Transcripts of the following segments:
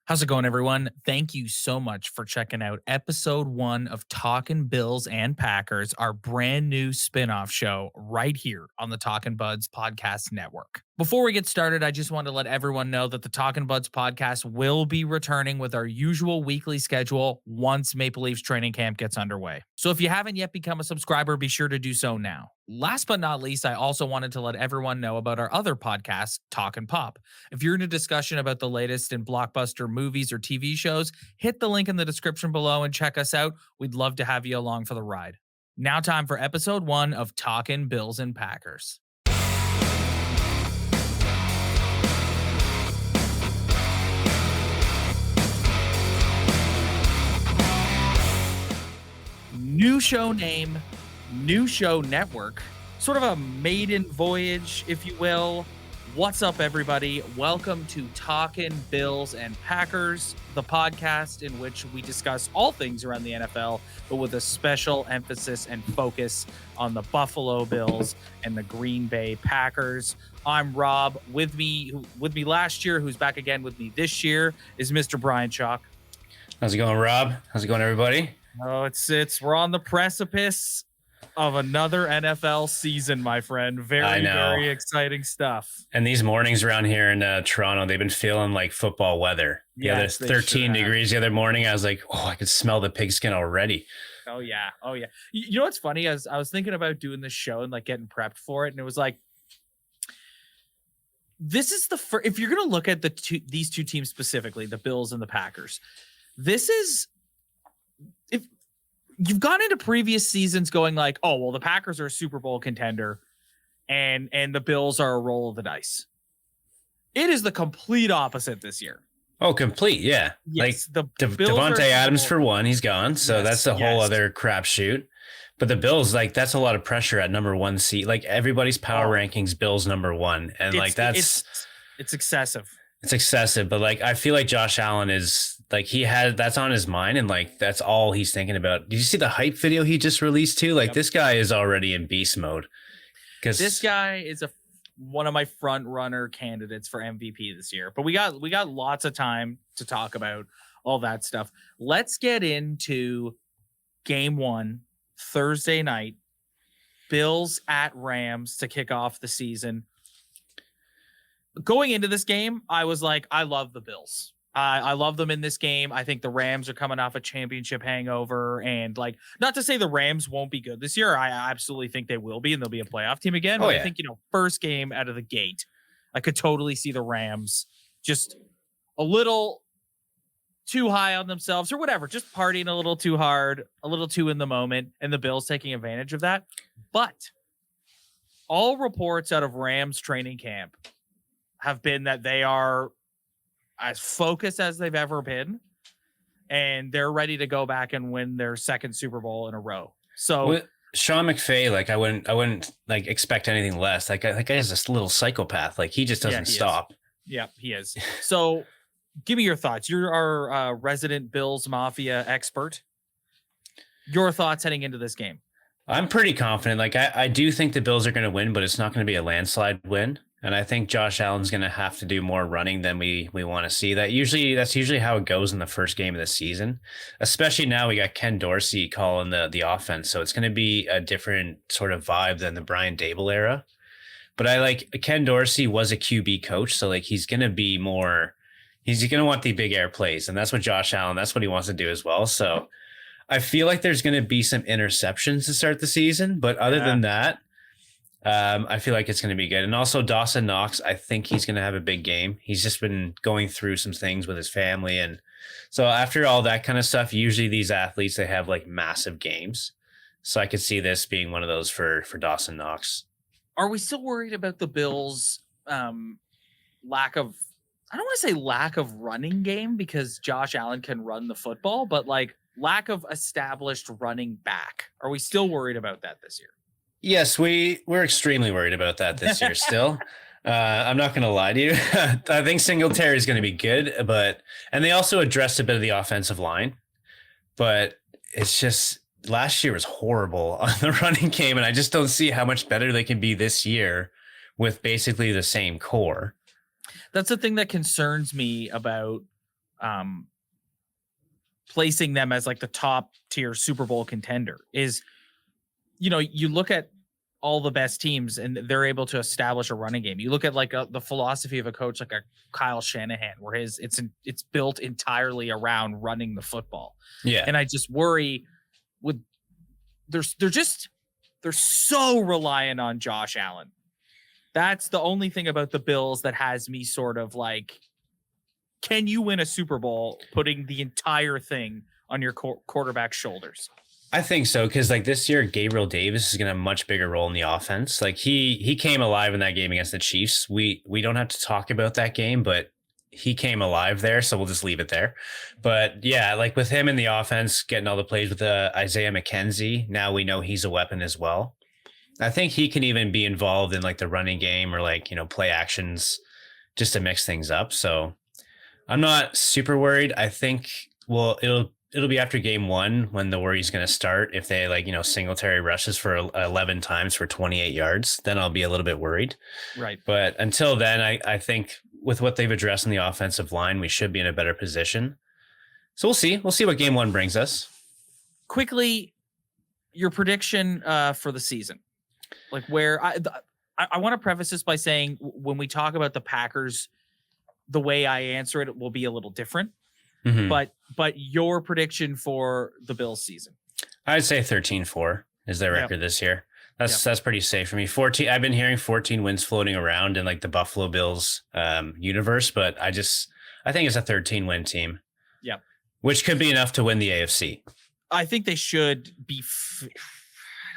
How's it going, everyone? Thank you so much for checking out episode 1 of Talkin Bills and Packers, our brand new spin-off show right here on the Talkin Buds Podcast Network. Before we get started, I just want to let everyone know that the Talkin Buds Podcast will be returning with our usual weekly schedule once Maple Leafs training camp gets underway. So if you haven't yet become a subscriber, be sure to do so now. Last but not least, I also wanted to let everyone know about our other podcast, Talkin Pop. If you're in a discussion about the latest in blockbuster movies or TV shows, hit the link in the description below and check us out. We'd love to have you along for the ride. Now time for episode 1 of Talkin Bills and Packers. New show name, new show network, sort of a maiden voyage, if you will. What's up, everybody? Welcome to Talkin Bills and Packers, the podcast in which we discuss all things around the NFL, but with a special emphasis and focus on the Buffalo Bills and the Green Bay Packers. I'm Rob. With me last year, who's back again with me this year, is Mr. Brian Chalk. How's it going, Rob? How's it going, everybody? Oh, we're on the precipice of another NFL season, my friend. Very exciting stuff. And these mornings around here in Toronto, they've been feeling like football weather. Yeah, there's 13 degrees the other morning. I was like, I could smell the pigskin already. Oh yeah. You know what's funny? I was thinking about doing this show and like getting prepped for it, and it was like, this is the first. If you're gonna look at these two teams specifically, the Bills and the Packers, this is. If you've gone into previous seasons going like, oh, well, the Packers are a Super Bowl contender and the Bills are a roll of the dice. It is the complete opposite this year. Oh, complete. Yeah. Yes, like Devontae Adams for one, he's gone. So that's a whole other crapshoot. But the Bills, like, that's a lot of pressure at number 1 seed. Like, everybody's power rankings, Bills number 1. And it's excessive. It's excessive, but like I feel like Josh Allen is like that's on his mind, and like that's all he's thinking about. Did you see the hype video he just released too? Like This guy is already in beast mode. Because this guy is one of my front runner candidates for MVP this year. But we got lots of time to talk about all that stuff. Let's get into game 1, Thursday night, Bills at Rams to kick off the season. Going into this game, I was like, I love the Bills. I love them in this game. I think the Rams are coming off a championship hangover. And like, not to say the Rams won't be good this year. I absolutely think they will be, and they'll be a playoff team again. But I think, first game out of the gate, I could totally see the Rams just a little too high on themselves or whatever, just partying a little too hard, a little too in the moment, and the Bills taking advantage of that. But all reports out of Rams training camp have been that they are as focused as they've ever been, and they're ready to go back and win their second Super Bowl in a row. So with Sean McVay, like I wouldn't like expect anything less. Like that guy is this little psychopath. Like he just doesn't stop. Yeah, he is. So give me your thoughts. You're our resident Bills Mafia expert. Your thoughts heading into this game? I'm pretty confident. Like I do think the Bills are going to win, but it's not going to be a landslide win. And I think Josh Allen's going to have to do more running than we want to see. That's usually how it goes in the first game of the season. Especially now we got Ken Dorsey calling the offense, so it's going to be a different sort of vibe than the Brian Dable era. But I like Ken Dorsey was a QB coach, so like he's going to want the big air plays, and that's what Josh Allen, that's what he wants to do as well. So I feel like there's going to be some interceptions to start the season, but other than that, I feel like it's going to be good. And also Dawson Knox, I think he's going to have a big game. He's just been going through some things with his family. And so after all that kind of stuff, usually these athletes, they have like massive games. So I could see this being one of those for Dawson Knox. Are we still worried about the Bills' lack of running game, because Josh Allen can run the football, but like lack of established running back? Are we still worried about that this year? Yes, we're extremely worried about that this year still. I'm not going to lie to you. I think Singletary is going to be good, and they also addressed a bit of the offensive line, but it's just last year was horrible on the running game, and I just don't see how much better they can be this year with basically the same core. That's the thing that concerns me about placing them as like the top tier Super Bowl contender is, you look at all the best teams and they're able to establish a running game. You look at like the philosophy of a coach like a Kyle Shanahan, where it's built entirely around running the football. Yeah. And I just worry with they're so reliant on Josh Allen. That's the only thing about the Bills that has me sort of like, can you win a Super Bowl putting the entire thing on your quarterback's shoulders? I think so, because like this year, Gabriel Davis is going to have a much bigger role in the offense. Like he came alive in that game against the Chiefs. We don't have to talk about that game, but he came alive there, so we'll just leave it there. But yeah, like with him in the offense, getting all the plays with Isaiah McKenzie, now we know he's a weapon as well. I think he can even be involved in like the running game or like, play actions just to mix things up. So I'm not super worried. I think, well, it'll be after game 1 when the worry's going to start. If they like, Singletary rushes for 11 times for 28 yards, then I'll be a little bit worried. Right. But until then, I think with what they've addressed in the offensive line, we should be in a better position. So we'll see. We'll see what game 1 brings us. Quickly, your prediction for the season. Like where I want to preface this by saying when we talk about the Packers, the way I answer it will be a little different. Mm-hmm. But your prediction for the Bills season? I'd say 13-4 is their record this year. That's pretty safe for me. 14. I've been hearing 14 wins floating around in like the Buffalo Bills universe, but I think it's a 13-win team. Yeah, which could be enough to win the AFC. I think they should be. I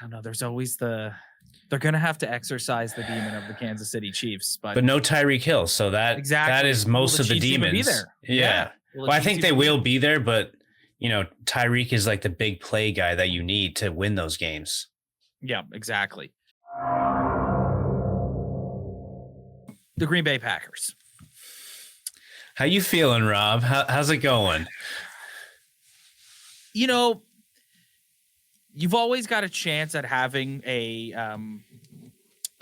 don't know. There's always they're going to have to exercise the demon of the Kansas City Chiefs, but no Tyreek Hill. So that is most of the demons. Be there? Yeah. Well, I think they will be there, but Tyreek is like the big play guy that you need to win those games. Yeah, exactly. The Green Bay Packers. How you feeling, Rob? How's it going? You've always got a chance at having a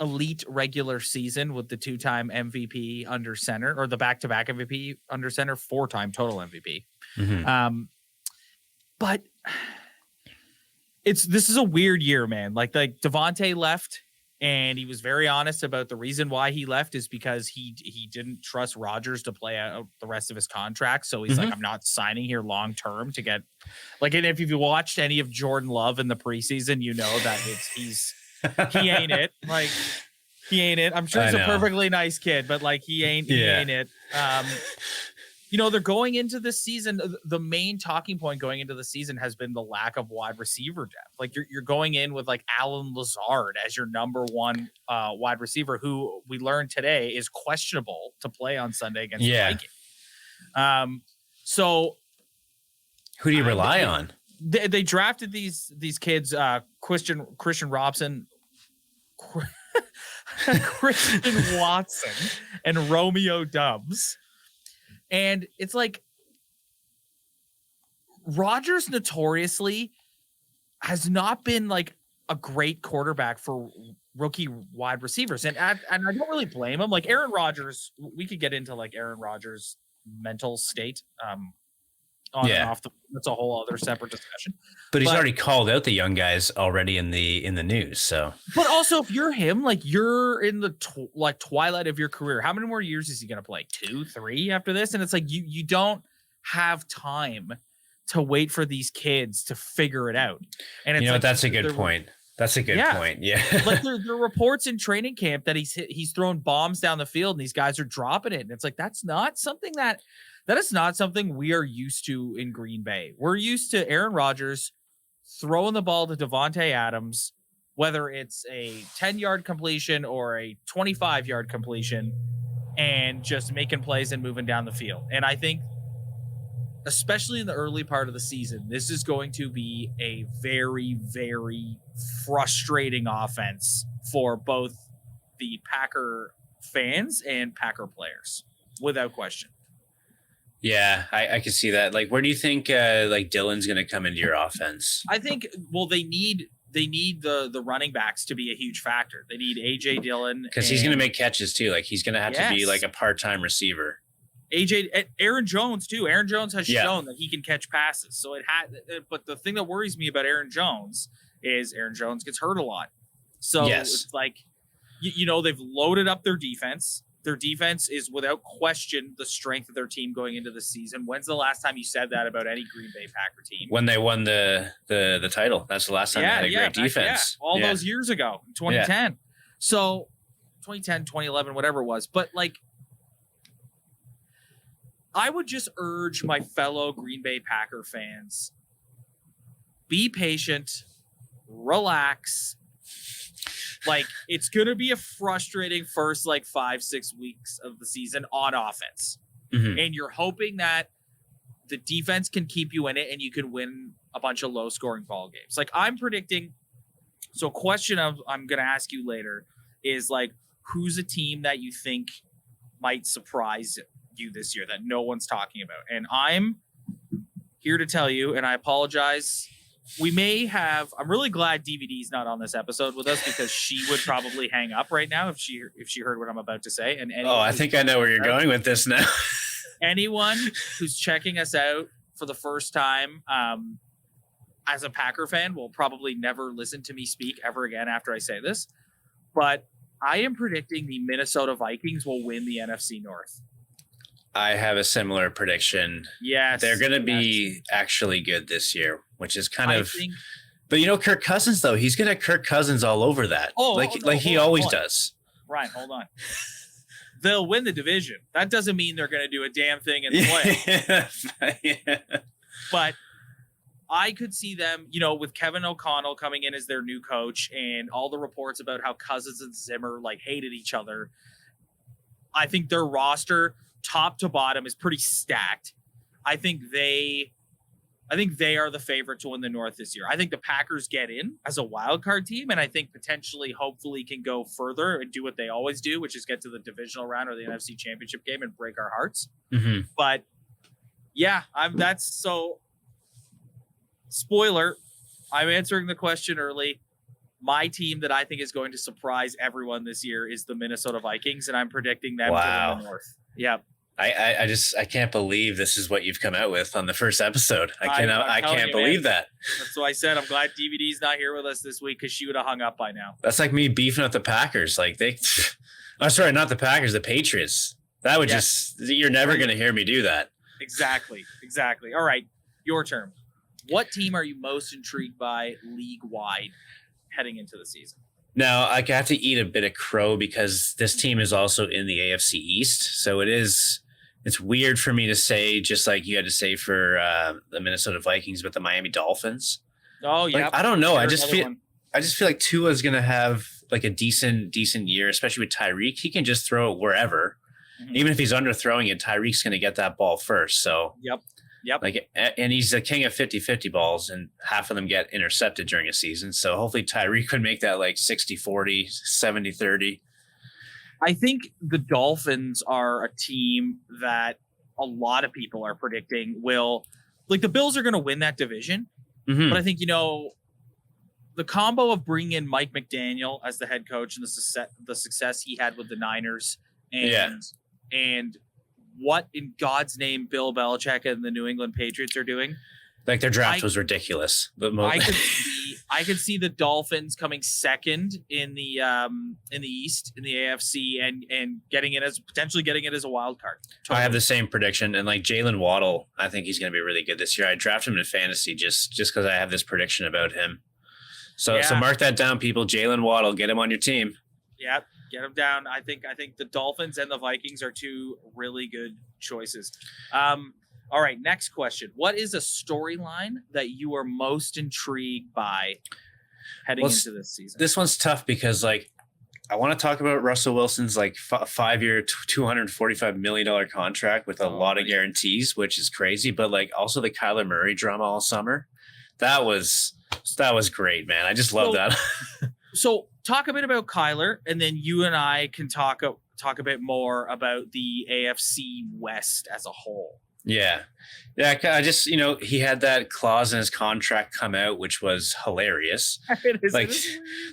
elite regular season with the 2-time MVP under center, or the back-to-back MVP under center, 4-time total MVP. Mm-hmm. But this is a weird year, man. Like Devontae left, and he was very honest about the reason why he left is because he didn't trust Rodgers to play out the rest of his contract. So he's like, I'm not signing here long term to get like. And if you watched any of Jordan Love in the preseason, you know that he ain't it. Like he ain't it. I'm sure he's a perfectly nice kid, but like he ain't it. They're going into this season. The main talking point going into the season has been the lack of wide receiver depth. Like you're going in with like Alan Lazard as your number 1 wide receiver, who we learned today is questionable to play on Sunday against the Vikings. So who do you rely on? They drafted these kids, Christian Robson, Christian Watson, and Romeo Doubs. And it's like Rodgers notoriously has not been like a great quarterback for rookie wide receivers. And I don't really blame him. Like Aaron Rodgers, we could get into like Aaron Rodgers' mental state on and off. That's a whole other separate discussion. But he's already called out the young guys already in the news. So, but also if you're him, like you're in the twilight of your career. How many more years is he going to play? 2, 3 after this? And it's like you don't have time to wait for these kids to figure it out. And it's like, that's a good point. That's a good point. Yeah. Like there are reports in training camp that he's throwing bombs down the field and these guys are dropping it. And it's like, that is not something we are used to in Green Bay. We're used to Aaron Rodgers throwing the ball to Devontae Adams, whether it's a 10-yard completion or a 25-yard completion, and just making plays and moving down the field. And I think, especially in the early part of the season, this is going to be a very, very frustrating offense for both the Packer fans and Packer players, without question. Yeah, I can see that. Like, where do you think like Dillon's going to come into your offense? I think, well, they need the running backs to be a huge factor. They need AJ Dillon because he's going to make catches too. Like he's going to have to be like a part-time receiver. Aaron Jones too. Aaron Jones has shown that he can catch passes. So but the thing that worries me about Aaron Jones is Aaron Jones gets hurt a lot. So it's like, they've loaded up their defense. Their defense is without question the strength of their team going into the season. When's the last time you said that about any Green Bay Packer team? When they won the title. That's the last time they had a great defense. All those years ago, in 2010. So 2010, 2011, whatever it was. But like, I would just urge my fellow Green Bay Packer fans, be patient, relax. Like, it's going to be a frustrating first, 5-6 weeks of the season on offense. Mm-hmm. And you're hoping that the defense can keep you in it and you can win a bunch of low-scoring ball games. Like, I'm predicting... So a question I'm going to ask you later is, who's a team that you think might surprise you this year that no one's talking about? And I'm here to tell you, and I apologize... We may have. I'm really glad DVD's not on this episode with us because she would probably hang up right now if she heard what I'm about to say. And I think I know where you're going with this now. Anyone who's checking us out for the first time as a Packer fan will probably never listen to me speak ever again after I say this. But I am predicting the Minnesota Vikings will win the NFC North. I have a similar prediction. Yes. They're going to be actually good this year, which is kind of... But Kirk Cousins, though, he's going to Kirk Cousins all over that. He always does. Ryan, hold on. They'll win the division. That doesn't mean they're going to do a damn thing in the playoffs. Yeah. But I could see them, with Kevin O'Connell coming in as their new coach and all the reports about how Cousins and Zimmer, hated each other. I think their roster... top to bottom is pretty stacked. I think they are the favorite to win the North this year. I think the Packers get in as a wild card team, and I think potentially, hopefully, can go further and do what they always do, which is get to the divisional round or the NFC Championship game and break our hearts. Mm-hmm. But yeah, spoiler. I'm answering the question early. My team that I think is going to surprise everyone this year is the Minnesota Vikings, and I'm predicting them to win the North. Yeah. I can't believe this is what you've come out with on the first episode. I can't believe that. That's why I said I'm glad DVD's not here with us this week because she would have hung up by now. That's like me beefing at the Packers. Not the Packers, the Patriots. That would you're never going to hear me do that. Exactly. All right, your turn. What team are you most intrigued by league-wide heading into the season? Now, I have to eat a bit of crow because this team is also in the AFC East. So it's weird for me to say, just like you had to say for the Minnesota Vikings, but the Miami Dolphins. Oh, yeah. I don't know. I just feel like Tua's going to have a decent year, especially with Tyreek. He can just throw it wherever. Mm-hmm. Even if he's underthrowing it, Tyreek's going to get that ball first. So Yep. And he's the king of 50-50 balls, and half of them get intercepted during a season. So hopefully Tyreek could make that 60-40, 70-30. I think the Dolphins are a team that a lot of people are predicting will, the Bills are going to win that division. Mm-hmm. But I think, the combo of bringing in Mike McDaniel as the head coach and the success he had with the Niners and what in God's name Bill Belichick and the New England Patriots are doing. Their draft was ridiculous. I could see the Dolphins coming second in the East in the AFC and potentially getting it as a wild card. Totally. I have the same prediction, and Jalen Waddle, I think he's going to be really good this year. I drafted him in fantasy just because I have this prediction about him. So mark that down, people. Jalen Waddle, get him on your team. Yeah. Get them down. I think the Dolphins and the Vikings are two really good choices. All right, next question. What is a storyline that you are most intrigued by heading into this season? This one's tough because I want to talk about Russell Wilson's 5-year, $245 million contract with a lot of guarantees, which is crazy. But also the Kyler Murray drama all summer. That was great, man. I just love that. So talk a bit about Kyler, and then you and I can talk a bit more about the AFC West as a whole. Yeah. I just, he had that clause in his contract come out, which was hilarious. It is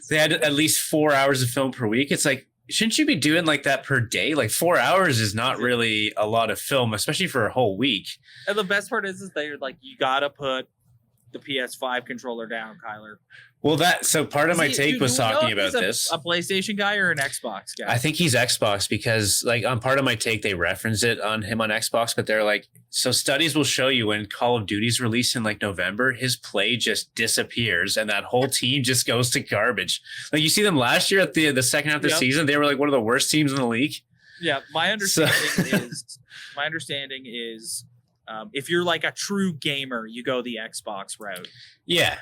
they had at least 4 hours of film per week. It's shouldn't you be doing like that per day? Like 4 hours is not really a lot of film, especially for a whole week. And the best part is they're like, you gotta put the PS5 controller down, Kyler. Well, so part of my take was talking about this. A PlayStation guy or an Xbox guy? I think he's Xbox because, like, on part of my take, they reference it on him on Xbox, but they're like, so studies will show you when Call of Duty's released in like November, his play just disappears and that whole team just goes to garbage. Like, you see them last year at the second half of the season, they were like one of the worst teams in the league. Yeah, my understanding is if you're like a true gamer, you go the Xbox route. Yeah.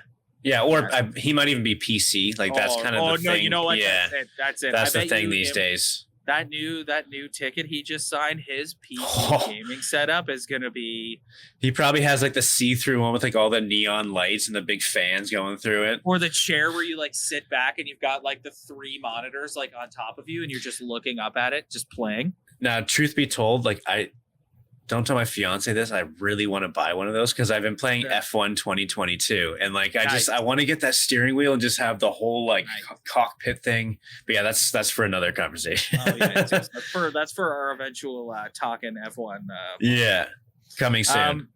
Yeah, or he might even be PC. Like, that's kind of the thing. Oh, no, you know what? Yeah. That's it. That's the thing these days. That new ticket he just signed, his PC gaming setup is going to be... He probably has, like, the see-through one with, like, all the neon lights and the big fans going through it. Or the chair where you, like, sit back and you've got, like, the 3 monitors, like, on top of you and you're just looking up at it, just playing. Now, truth be told, like, don't tell my fiance this. I really want to buy one of those because I've been playing F1 2022 and like I want to get that steering wheel and just have the whole like cockpit thing. But yeah, that's for another conversation. Oh yeah, that's for our eventual Talkin F1. Yeah, coming soon.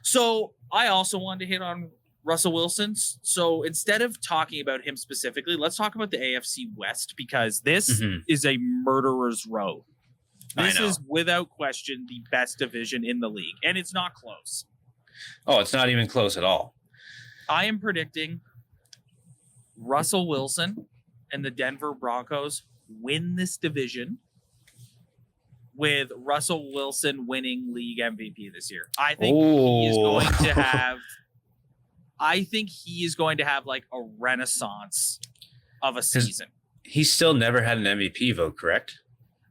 So I also wanted to hit on Russell Wilson. So instead of talking about him specifically, let's talk about the AFC West because this is a murderer's row. This is, without question, the best division in the league, and it's not close. Oh, it's not even close at all. I am predicting Russell Wilson and the Denver Broncos win this division with Russell Wilson winning league MVP this year. I think he is going to have... I think he is going to have like a renaissance of a season. He's still never had an MVP vote, correct?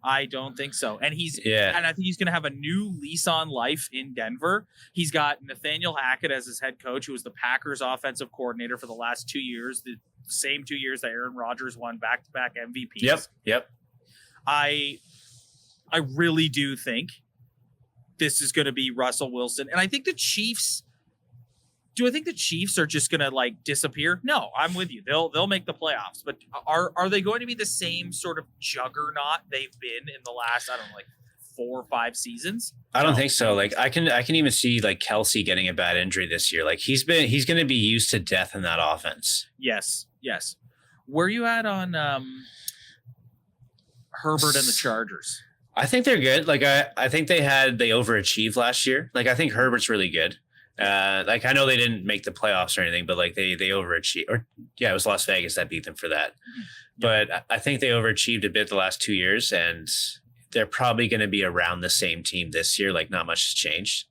I don't think so. And and I think he's going to have a new lease on life in Denver. He's got Nathaniel Hackett as his head coach, who was the Packers offensive coordinator for the last 2 years, the same 2 years that Aaron Rodgers won back-to-back MVPs. Yep. I really do think this is going to be Russell Wilson. And I think the Chiefs... Do I think the Chiefs are just going to like disappear? No, I'm with you. They'll make the playoffs, but are they going to be the same sort of juggernaut they've been in the last, I don't know, like 4 or 5 seasons? I don't think so. Like I can even see like Kelsey getting a bad injury this year. Like he's going to be used to death in that offense. Yes. Where are you at on Herbert and the Chargers? I think they're good. Like I think they overachieved last year. Like I think Herbert's really good. Like I know they didn't make the playoffs or anything, but like they overachieved. Or yeah, it was Las Vegas that beat them for that. But I think they overachieved a bit the last 2 years, and they're probably going to be around the same team this year. Like not much has changed.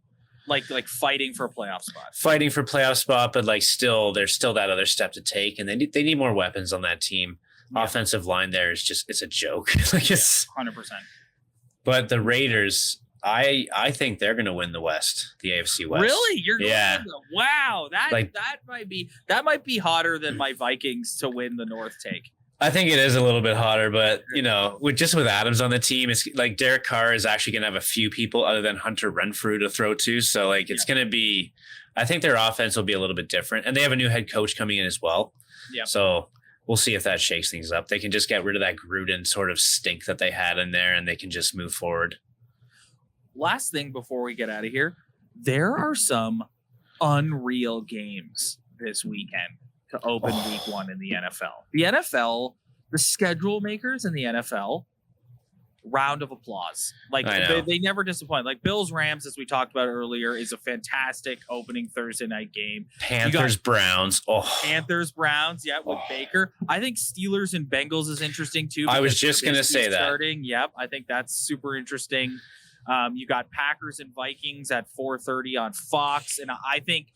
Like fighting for a playoff spot. But like there's still that other step to take, and they need more weapons on that team. Yeah. Offensive line there is it's a joke. Like it's 100%. But the Raiders. I think they're going to win the West, the AFC West. Really? You're going to wow. That might be hotter than my Vikings to win the North take. I think it is a little bit hotter, but you know, with Adams on the team, it's like Derek Carr is actually going to have a few people other than Hunter Renfrew to throw to. So like it's going to be, I think their offense will be a little bit different, and they have a new head coach coming in as well. Yeah. So we'll see if that shakes things up. They can just get rid of that Gruden sort of stink that they had in there, and they can just move forward. Last thing before we get out of here, there are some unreal games this weekend to open week 1 in the NFL. The NFL, the schedule makers in the NFL, round of applause. Like they never disappoint. Like Bills Rams, as we talked about earlier, is a fantastic opening Thursday night game. Panthers Browns. Panthers Browns, with Baker. I think Steelers and Bengals is interesting too. I was just going to say that. Yep, I think that's super interesting. You got Packers and Vikings at 4:30 on Fox, and I think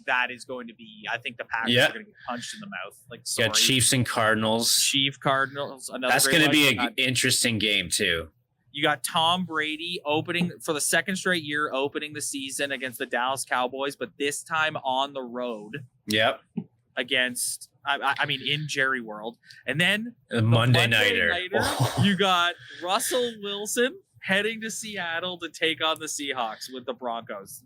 that is going to be. I think the Packers are going to get punched in the mouth. Like Chiefs and Cardinals. Cardinals. That's going to be an interesting game too. You got Tom Brady opening for the second straight year, opening the season against the Dallas Cowboys, but this time on the road. Yep. Against. I mean, in Jerry World, and then the Monday nighter. You got Russell Wilson heading to Seattle to take on the Seahawks with the Broncos.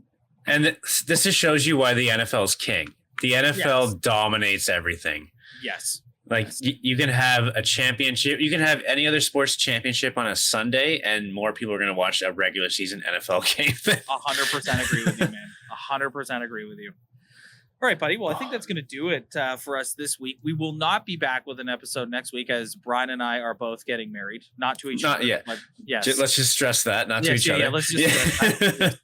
And this just shows you why the NFL is king. The NFL dominates everything. Yes. Like you can have a championship. You can have any other sports championship on a Sunday, and more people are going to watch a regular season NFL game. 100% agree with you, man. 100% agree with you. All right, buddy. Well, I think that's going to do it for us this week. We will not be back with an episode next week as Brian and I are both getting married. Not to each other. Not yet. But yes. Let's just stress that. Not to each other. Yeah, let's just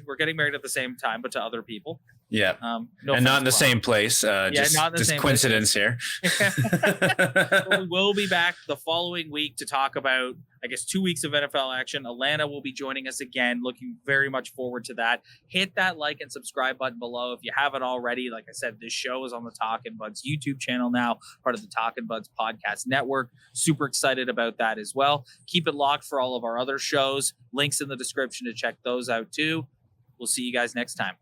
we're getting married at the same time, but to other people. Yeah. No, and not in the same place. Not in the same coincidence place. Here. We will be back the following week to talk about, I guess, 2 weeks of NFL action. Alana will be joining us again. Looking very much forward to that. Hit that like and subscribe button below if you haven't already. Like I said, this show is on the Talkin Buds YouTube channel now, part of the Talkin Buds Podcast Network. Super excited about that as well. Keep it locked for all of our other shows. Links in the description to check those out too. We'll see you guys next time.